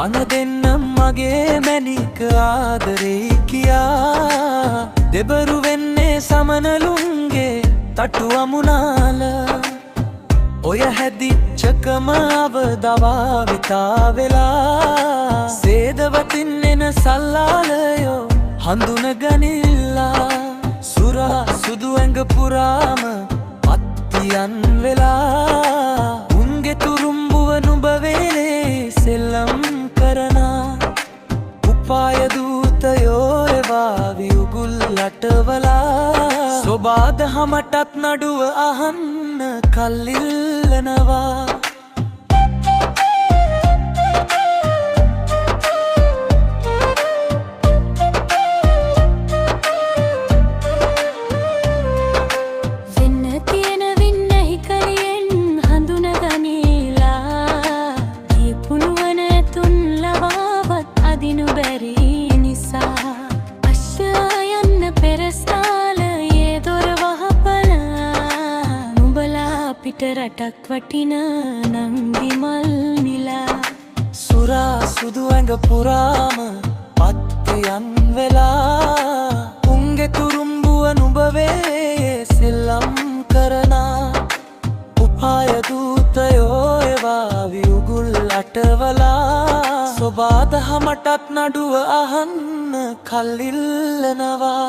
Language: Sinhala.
පන දෙන්නම් මගේ මැනික ආදරේ කියා දෙබරු වෙන්නේ සමනලුන්ගේ තටු අමුණාල ඔය හැදිච්චකම අවදවා විතා වෙලා සේදවතින් එන සල්ලාලයෝ හඳුන ගනිල්ලා සුරා සුදු ඇඟ පුරාම පත්තියන් වෙලා උන්ගේ තුරුම්බුව නුඹ වේලේ සෙල්ලම් කරනා උපාය දූතයෝ එවා වියුගුල් අටවලා සොබාදහමටත් නඩුව අහන්න කල්ඉල්ලනවා රටක් වටින නංගි මල් නිලා සුරා සුදු ඇඟ පුරාම පත්තියන් වෙලා උන්ගේ තුරුම්බුව නුඹ වේ සෙල්ලම් කරනා උපාය දූතයෝ එවා වියුගුල් අටවලා සොබාදහමටත් නඩුව අහන්න කල්ඉල්ලනවා